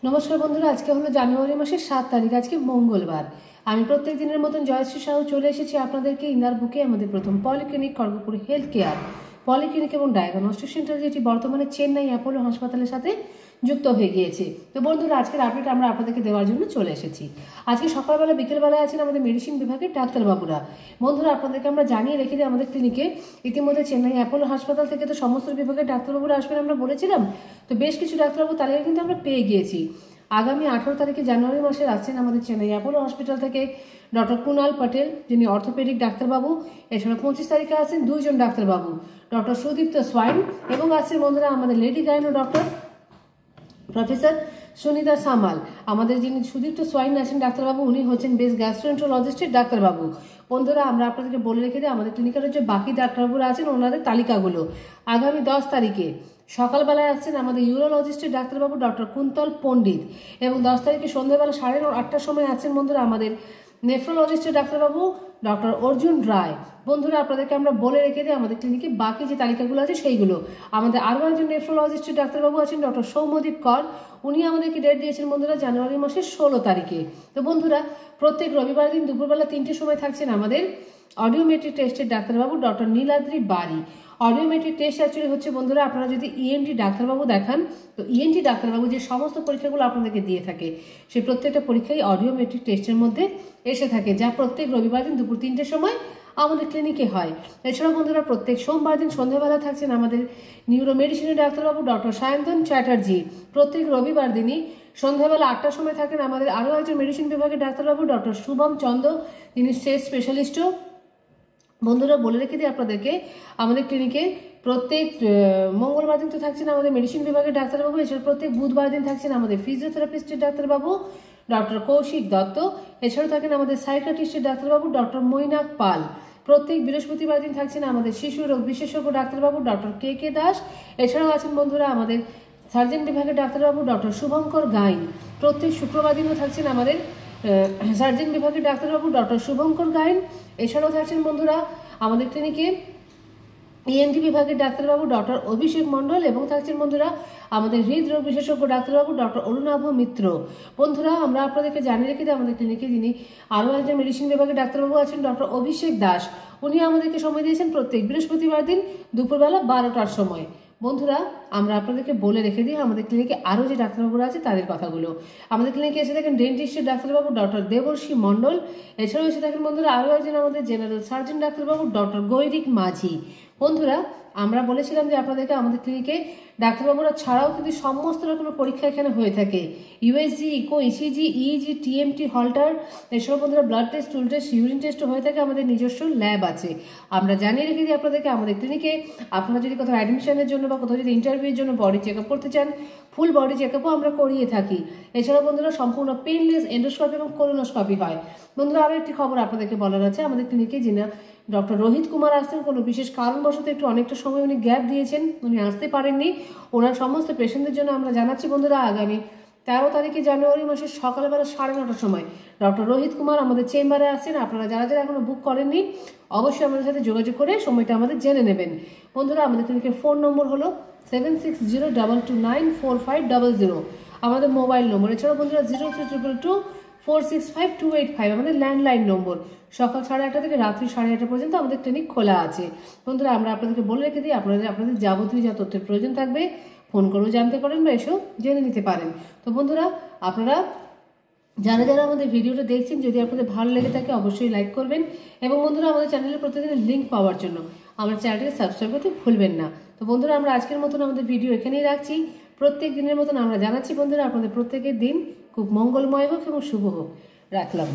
নমস্কার বন্ধুরা, আজকে হলো জানুয়ারি মাসের 7 তারিখ। আজকে মঙ্গলবার। আমি প্রত্যেক দিনের মতন জয়শ্রী সাহু চলে এসেছি আপনাদেরকে ইনার বুকে আমাদের প্রথম polyclinic Kharagpur health care polyclinic এবং ডায়াগনস্টিক সেন্টার, যেটি বর্তমানে চেন্নাই অ্যাপোলো হাসপাতালের সাথে যুক্ত হয়ে গিয়েছে। তো বন্ধুরা, আজকের আপডেট আমরা আপনাদেরকে দেওয়ার জন্য চলে এসেছি। আজকে সকালবেলা বিকেলবেলায় আছেন আমাদের মেডিসিন বিভাগের ডাক্তারবাবুরা। বন্ধুরা, আপনাদেরকে আমরা জানিয়ে রেখে দিই আমাদের ক্লিনিকে ইতিমধ্যে চেন্নাই অ্যাপোলো হাসপাতাল থেকে তো সমস্ত বিভাগের ডাক্তারবাবুরা আসবেন আমরা বলেছিলাম। তো বেশ কিছু ডাক্তারবাবু তালিকা কিন্তু আমরা পেয়ে গিয়েছি। আগামী 18 তারিখে জানুয়ারি মাসের আসছেন আমাদের চেন্নাই অ্যাপোলো হসপিটাল থেকে ডক্টর কুনাল পটেল, যিনি অর্থোপেডিক ডাক্তারবাবু। এছাড়া 25 তারিখে আসছেন দুইজন ডাক্তারবাবু, ডক্টর সুদীপ্ত সোয়াইন এবং আসছেন বন্ধুরা আমাদের lady gynae doctor professor Sunita সামাল। আমাদের যিনি সুদীপ্ত সোয়াইন আছেন ডাক্তারবাবু, উনি হচ্ছেন বেস্ট গ্যাস্ট্রোএন্টারোলজিস্টের ডাক্তারবাবু। বন্ধুরা, আমরা আপনাদেরকে বলে রেখে দিই আমাদের ক্লিনিকের যে বাকি ডাক্তারবাবুরা আছেন ওনাদের তালিকাগুলো। আগামী 10 তারিখে সকালবেলায় আসছেন আমাদের ইউরোলজিস্টের ডাক্তারবাবু ডক্টর কুন্তল পণ্ডিত, এবং 10 তারিখে সন্ধ্যাবেলা 8:30টার সময় আছেন বন্ধুরা আমাদের নেফ্রোলজিস্টের ডাক্তারবাবু ডক্টর অর্জুন রায়। বন্ধুরা, আপনাদেরকে আমরা বলে রেখে দিই আমাদের ক্লিনিকে বাকি যে তালিকাগুলো আছে সেইগুলো। আমাদের আরও একজন নেফ্রোলজিস্টের ডাক্তারবাবু আছেন ডক্টর সৌম্যদীপ কর, উনি আমাদেরকে ডেট দিয়েছেন বন্ধুরা জানুয়ারি মাসের 16 তারিখে। তো বন্ধুরা, প্রত্যেক রবিবার দিন দুপুরবেলা 3টের সময় থাকছেন আমাদের অডিওমেট্রিক টেস্টের ডাক্তারবাবু ডক্টর নীলাদ্রি বাড়ি। অডিওমেট্রিক টেস্ট অ্যাকচুয়ালি হচ্ছে বন্ধুরা, আপনারা যদি ইএনটি ডাক্তারবাবু দেখান, তো ইএনটি ডাক্তারবাবু যে সমস্ত পরীক্ষাগুলো আপনাদেরকে দিয়ে থাকে সেই প্রত্যেকটা পরীক্ষাই অডিওমেট্রিক টেস্টের মধ্যে এসে থাকে, যা প্রত্যেক রবিবার দিন দুপুর 3টের সময় আমাদের ক্লিনিকে হয়। এছাড়াও বন্ধুরা, প্রত্যেক সোমবার দিন সন্ধ্যাবেলা থাকছেন আমাদের নিউরো মেডিসিনের ডাক্তারবাবু ডক্টর সায়ন্তন চ্যাটার্জি। প্রত্যেক রবিবার দিনই সন্ধ্যাবেলা 8টার সময় থাকেন আমাদের আরও একজন মেডিসিন বিভাগের ডাক্তারবাবু ডক্টর শুভম চন্দ্র, তিনি স্ট্রেস স্পেশালিস্টও। বন্ধুরা, বলে রেখে দিই আপনাদেরকে আমাদের ক্লিনিকে প্রত্যেক মঙ্গলবার দিন তো থাকছেন আমাদের মেডিসিন বিভাগের ডাক্তারবাবু। এছাড়া প্রত্যেক বুধবার দিন থাকছেন আমাদের ফিজিওথেরাপিস্টের ডাক্তারবাবু ডক্টর কৌশিক দত্ত। এছাড়াও থাকেন আমাদের সাইকিয়াট্রিস্টের ডাক্তারবাবু ডক্টর মৈনাক পাল। প্রত্যেক বৃহস্পতিবার দিন থাকছেন আমাদের শিশু রোগ বিশেষজ্ঞ ডাক্তারবাবু ডক্টর কে কে দাস। এছাড়াও আছেন বন্ধুরা আমাদের সার্জন বিভাগের ডাক্তারবাবু ডক্টর শুভঙ্কর গাইন। প্রত্যেক শুক্রবার দিনও থাকছেন আমাদের সার্জন বিভাগের ডাক্তারবাবু ডক্টর শুভঙ্কর গাইন। এছাড়াও থাকছেন বন্ধুরা আমাদের ক্লিনিকে ইএনটি বিভাগের ডাক্তারবাবু ডক্টর অভিষেক মণ্ডল, এবং থাকছেন বন্ধুরা আমাদের হৃদরোগ বিশেষজ্ঞ ডাক্তারবাবু ডক্টর অরুণাভ মিত্র। বন্ধুরা, আমরা আপনাদেরকে জানিয়ে রেখে দিই আমাদের ক্লিনিকে যিনি আরও একজন মেডিসিন বিভাগের ডাক্তারবাবু আছেন ডক্টর অভিষেক দাস, উনি আমাদেরকে সময় দিয়েছেন প্রত্যেক বৃহস্পতিবার দিন দুপুরবেলা 12টার সময়। বন্ধুরা, আমরা আপনাদেরকে বলে রেখে দিই আমাদের ক্লিনিকে আরও যে ডাক্তারবাবুরা আছে তাদের কথাগুলো। আমাদের ক্লিনিকে এসে থাকেন ডেন্টিস্টের ডাক্তারবাবু ডক্টর দেবর্ষী মণ্ডল। এছাড়াও এসে থাকেন বন্ধুরা আরও একজন আমাদের জেনারেল সার্জন ডাক্তারবাবু ডক্টর গৈরিক মাঝি। বন্ধুরা, আমরা বলেছিলাম যে আপনাদেরকে আমাদের ক্লিনিকে ডাক্তারবাবুরা ছাড়াও কিন্তু সমস্ত রকমের পরীক্ষা এখানে হয়ে থাকে। USG, echo, ECG, EEG, TMT, Holter. এসব বন্ধুরা blood test, stool test, urine টেস্টও হয়ে থাকে। আমাদের নিজস্ব ল্যাব আছে। আমরা জানিয়ে রেখে দিই আপনাদেরকে আমাদের ক্লিনিকে আপনারা যদি কোথাও অ্যাডমিশনের জন্য বা কোথাও যদি ইন্টারভিউর জন্য বডি চেক আপ করতে চান, ফুল বডি চেক আপও আমরা করিয়ে থাকি। এছাড়াও বন্ধুরা সম্পূর্ণ পেনলেস এন্ডোস্কপি এবং কোলোনোস্কপি হয়। বন্ধুরা, আরও একটি খবর আপনাদেরকে বলার আছে, আমাদের ক্লিনিকে যিনি ডক্টর রোহিত কুমার আসছেন, কোনো বিশেষ কারণবশত একটু অনেকটা সময় উনি গ্যাপ দিয়েছেন, উনি আসতে পারেননি। ওনার সমস্ত পেশেন্টদের জন্য আমরা জানাচ্ছি বন্ধুরা আগামী 13 তারিখে জানুয়ারি মাসের সকালবেলা 9:30টার সময় ডক্টর রোহিত কুমার আমাদের চেম্বারে আসছেন। আপনারা যারা যারা এখনো বুক করেননি অবশ্যই আমাদের সাথে যোগাযোগ করে সময়টা আমাদের জেনে নেবেন। বন্ধুরা, আমাদের ক্লিনিকের ফোন নম্বর হলো 7602294500, আমাদের মোবাইল নম্বর। এছাড়াও বন্ধুরা 03222465 আমাদের ল্যান্ডলাইন নম্বর। সকাল 8:30 থেকে রাত্রি 8:30 পর্যন্ত আমাদের ক্লিনিক খোলা আছে। বন্ধুরা, আমরা আপনাদেরকে বলে রেখে দিই আপনাদের যাবতীয় যা তথ্যের প্রয়োজন থাকবে ফোন করেও জানতে পারেন বা এসেও জেনে নিতে পারেন। তো বন্ধুরা, আপনারা যারা যারা আমাদের ভিডিওটা দেখছেন, যদি আপনাদের ভালো লেগে থাকে অবশ্যই লাইক করবেন, এবং বন্ধুরা আমাদের চ্যানেলের প্রত্যেকদিনের লিঙ্ক পাওয়ার জন্য আমার চ্যানেলটাকে সাবস্ক্রাইব করতে ভুলবেন না। তো বন্ধুরা, আমরা আজকের মতন আমাদের ভিডিও এখানেই রাখছি। প্রত্যেক দিনের মতন আমরা জানাচ্ছি বন্ধুরা আপনাদের প্রত্যেকের দিন খুব মঙ্গলময় হোক এবং শুভ হোক। রাখলাম।